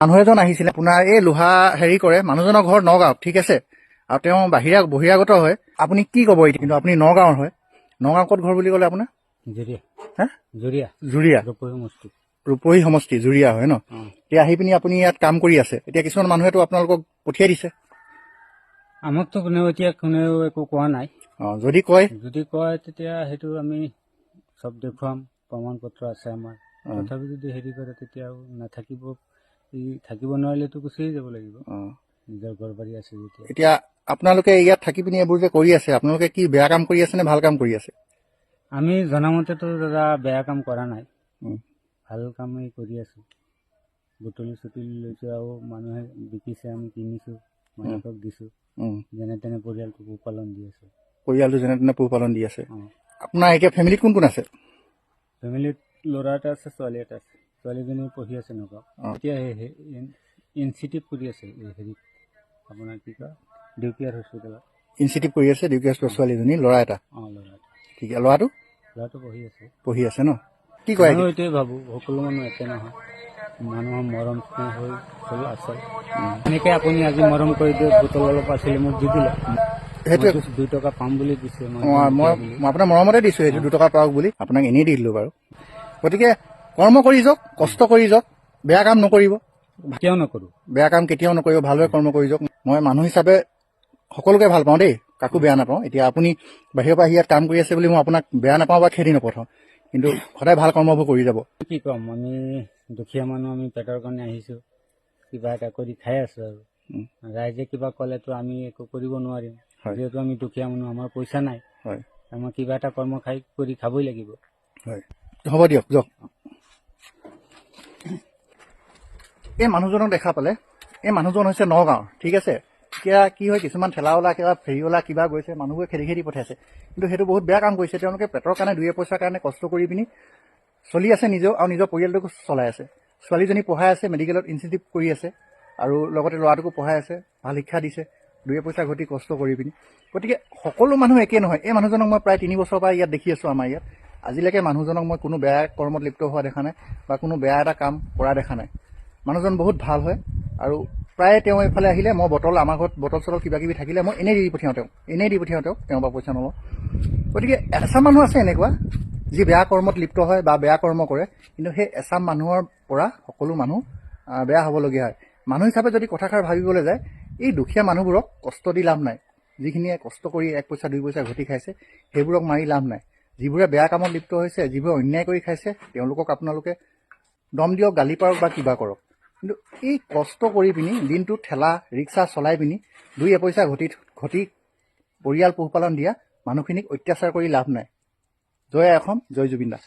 মানুহ এজন আহিছিলে আপোনাৰ এই লোহা হেৰি কৰে, মানুহজনৰ ঘৰ নগাঁৱত, ঠিক আছে, আৰু তেওঁ বহিৰাগত হয়। আপুনি কি ক'ব এতিয়া? কিন্তু আপুনি নগাঁৱৰ হয়। নগাঁও ক'ত ঘৰ বুলি ক'লে আপোনাৰ? জুৰিয়া ৰূপহী সমষ্টি জুৰিয়া হয় ন? এতিয়া আহি পিনি আপুনি ইয়াত কাম কৰি আছে। এতিয়া কিছুমান মানুহেতো আপোনালোকক পঠিয়াই দিছে। আমাকতো কোনেও একো কোৱা নাই। যদি কয় তেতিয়া সেইটো আমি চব দেখুৱাম, প্ৰমাণ পত্ৰ আছে আমাৰ। তথাপি যদি হেৰি কৰে তেতিয়া থাকিব নোৱাৰিলেতো গুচিয়ে যাব লাগিব। নিজৰ ঘৰ বাৰী আছে যেতিয়া। এতিয়া আপোনালোকে ইয়াত থাকি পিনি এইবোৰ যে কৰি আছে, আপোনালোকে কি বেয়া কাম কৰি আছে নে ভাল কাম কৰি আছে? আমি জনামতেতো দাদা বেয়া কাম কৰা নাই, ভাল কামেই কৰি আছো। বুটলি লৈছো আৰু মানুহে বিকিছে, আমি কিনিছো, মানুহক দিছো। যেনে তেনে পৰিয়ালটো পোহপালন দি আছে। আপোনাৰ এতিয়া ফেমিলিত কোন কোন আছে? ফেমিলিত ল'ৰা এটা আছে, ছোৱালী এটা আছে। ছোৱালীজনী পঢ়ি আছে নগাঁও। এতিয়া ইনষ্টিটিউট কৰি আছে হেৰিত, আপোনাৰ কি কয় ডিউপিআৰ হস্পিটেলত ইনষ্টিটিউট কৰি আছে। ছোৱালীজনী, ল'ৰা এটা। ঠিক আছে। ল'ৰাটো পঢ়ি আছে ন? কি কয়? এইটোৱে ভাবো সকলো মানুহ একে নহয়, মানুহৰ মৰম হৈ আছে। এনেকে আপুনি আজি মৰম কৰি দিয়ে, বোতল অলপ আছিলে মোক দি দিলে, সেইটোৱে 2 টকা পাম বুলি দিছে। মই আপোনাৰ মৰমতে দিছো, সেইটো 2 টকা পাওক বুলি আপোনাক এনেই দি দিলো বাৰু। গতিকে কৰ্ম কৰি যাওক, কষ্ট কৰি যাওক, বেয়া কাম নকৰিব। কেতিয়াও নকৰো, বেয়া কাম কেতিয়াও নকৰিব, ভালদৰে কৰ্ম কৰি যাওক। মই মানুহ হিচাপে সকলোকে ভাল পাওঁ দেই, কাকো বেয়া নাপাওঁ। এতিয়া আপুনি বাহিৰৰ পৰা ইয়াত কাম কৰি আছে বুলি মই আপোনাক বেয়া নাপাওঁ বা খেদি নপঠাওঁ, কিন্তু সদায় ভাল কৰ্মবোৰ কৰি যাব। কি ক'ম, আমি দুখীয়া মানুহ, আমি পেটৰ কাৰণে আহিছো, কিবা এটা কৰি খাই আছো। আৰু ৰাইজে কিবা ক'লেতো আমি একো কৰিব নোৱাৰিম, যিহেতু আমি দুখীয়া মানুহ, আমাৰ পইচা নাই। আমাৰ কিবা এটা কৰ্ম কৰি খাবই লাগিব। হ'ব দিয়ক, যাওক। এই মানুহজনক দেখা পালে, এই মানুহজন হৈছে নগাঁৱৰ, ঠিক আছে। এতিয়া কি হয়, কিছুমান ঠেলাৱালা কিবা ফেৰীৱালা কিবা গৈছে, মানুহবোৰে খেদি পঠাইছে, কিন্তু সেইটো বহুত বেয়া কাম কৰিছে। তেওঁলোকে পেটৰ কাৰণে, 2 পইচাৰ কাৰণে কষ্ট কৰি পিনি চলি আছে নিজেও, আৰু নিজৰ পৰিয়ালটোকো চলাই আছে। ছোৱালীজনী পঢ়াই আছে, মেডিকেলত ইনষ্টিটিউট কৰি আছে, আৰু লগতে ল'ৰাটোকো পঢ়াই আছে, ভাল শিক্ষা দিছে, 2 পইচা ঘটি কষ্ট কৰি পিনি। গতিকে সকলো মানুহ একে নহয়। এই মানুহজনক মই প্ৰায় 3 বছৰৰ পৰা ইয়াত দেখি আছোঁ, আমাৰ ইয়াত। আজিলৈকে মানুহজনক মই কোনো বেয়া কৰ্মত লিপ্ত হোৱা দেখা নাই, বা কোনো বেয়া এটা কাম কৰা দেখা নাই। মানুহজন বহুত ভাল হয়, আৰু প্ৰায় তেওঁ এইফালে আহিলে মই আমাৰ ঘৰত বটল চটল কিবা কিবি থাকিলে মই এনেই দি পঠিয়াওঁ তেওঁৰ পৰা পইচা নলওঁ। গতিকে এচাম মানুহ আছে এনেকুৱা, যি বেয়া কৰ্মত লিপ্ত হয় বা বেয়া কৰ্ম কৰে, কিন্তু সেই এচাম মানুহৰ পৰা সকলো মানুহ বেয়া হ'বলগীয়া হয়। মানুহ হিচাপে যদি কথাষাৰ ভাবিবলৈ যায়, এই দুখীয়া মানুহবোৰক কষ্ট দি লাভ নাই। যিখিনিয়ে কষ্ট কৰি 1 পইচা 2 পইচা ঘটি খাইছে, সেইবোৰক মাৰি লাভ নাই। যিবোৰে বেয়া কামত লিপ্ত হৈছে, যিবোৰে অন্যায় কৰি খাইছে, তেওঁলোকক আপোনালোকে দম দিয়ক, গালি পাৰক বা কিবা কৰক, কিন্তু এই কষ্ট কৰি পিনি দিনটো ঠেলা ৰিক্সা চলাই পিনি 2 পইচা ঘটি পৰিয়াল পোহপালন দিয়া মানুহখিনিক অত্যাচাৰ কৰি লাভ নাই। জয় অসম, জয় জুবিন দা।